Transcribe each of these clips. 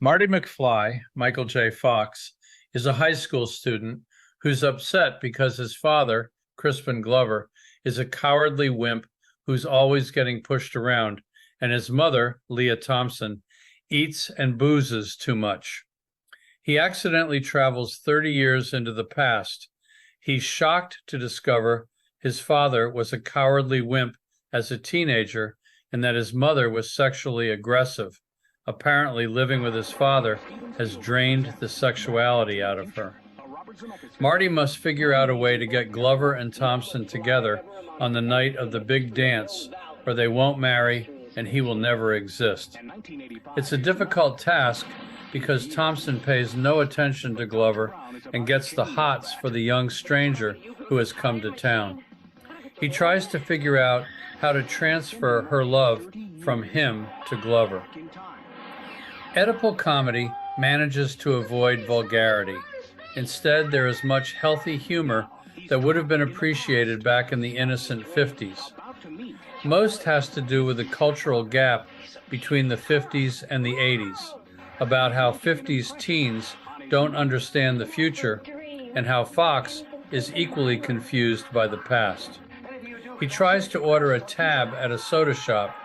Marty McFly, Michael J. Fox, is a high school student who's upset because his father, Crispin Glover, is a cowardly wimp who's always getting pushed around, and his mother, Leah Thompson, eats and boozes too much. He accidentally travels 30 years into the past. He's shocked to discover his father was a cowardly wimp as a teenager and that his mother was sexually aggressive. Apparently, living with his father has drained the sexuality out of her. Marty must figure out a way to get Glover and Thompson together on the night of the big dance, or they won't marry and he will never exist. It's a difficult task because Thompson pays no attention to Glover and gets the hots for the young stranger who has come to town. He tries to figure out how to transfer her love from him to Glover. Oedipal comedy manages to avoid vulgarity. Instead, there is much healthy humor that would have been appreciated back in the innocent 50s. Most has to do with the cultural gap between the 50s and the 80s, about how 50s teens don't understand the future and how Fox is equally confused by the past. He tries to order a tab at a soda shop.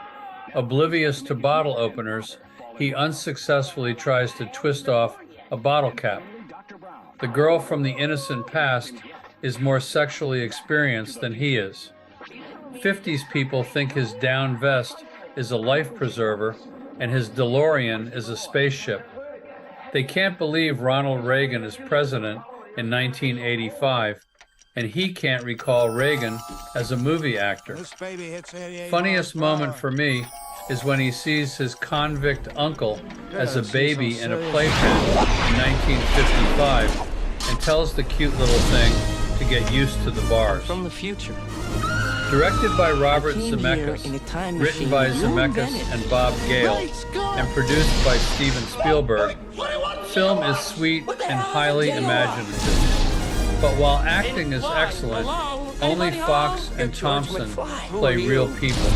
Oblivious to bottle openers, he unsuccessfully tries to twist off a bottle cap. The girl from the innocent past is more sexually experienced than he is. 50s people think his down vest is a life preserver and his DeLorean is a spaceship. They can't believe Ronald Reagan is president in 1985, and he can't recall Reagan as a movie actor. Funniest moment for me is when he sees his convict uncle as a baby in a playpen in 1955 and tells the cute little thing to get used to the bars. From the future. Directed by Robert Zemeckis, written by Zemeckis and Bob Gale, and produced by Steven Spielberg, film is sweet and highly imaginative. But while acting is excellent, only Fox and Thompson play real people.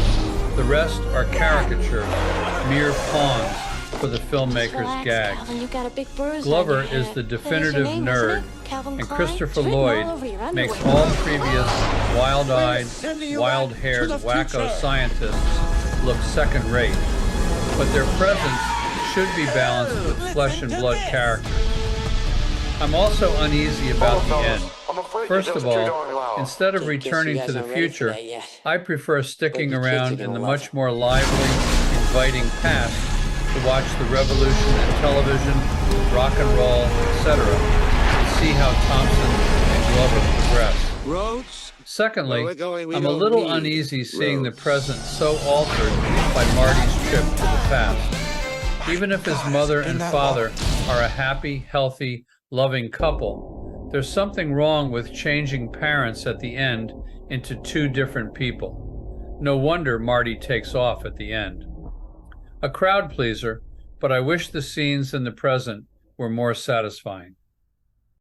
The rest are caricatures, mere pawns for the filmmaker's gags. Glover is the definitive nerd, and Christopher Lloyd makes all previous wild-eyed, wild-haired wacko scientists look second-rate. But their presence should be balanced with flesh and blood characters. I'm also uneasy about the end. First of all, instead of returning to the future, I prefer sticking around in the much more lively, inviting past to watch the revolution in television, rock and roll, etc., and see how Thompson and Glover progress. Secondly, I'm a little uneasy seeing the present so altered by Marty's trip to the past. Even if his mother and father are a happy, healthy, loving couple, there's something wrong with changing parents at the end into two different people. No wonder Marty takes off at the end. A crowd pleaser, but I wish the scenes in the present were more satisfying.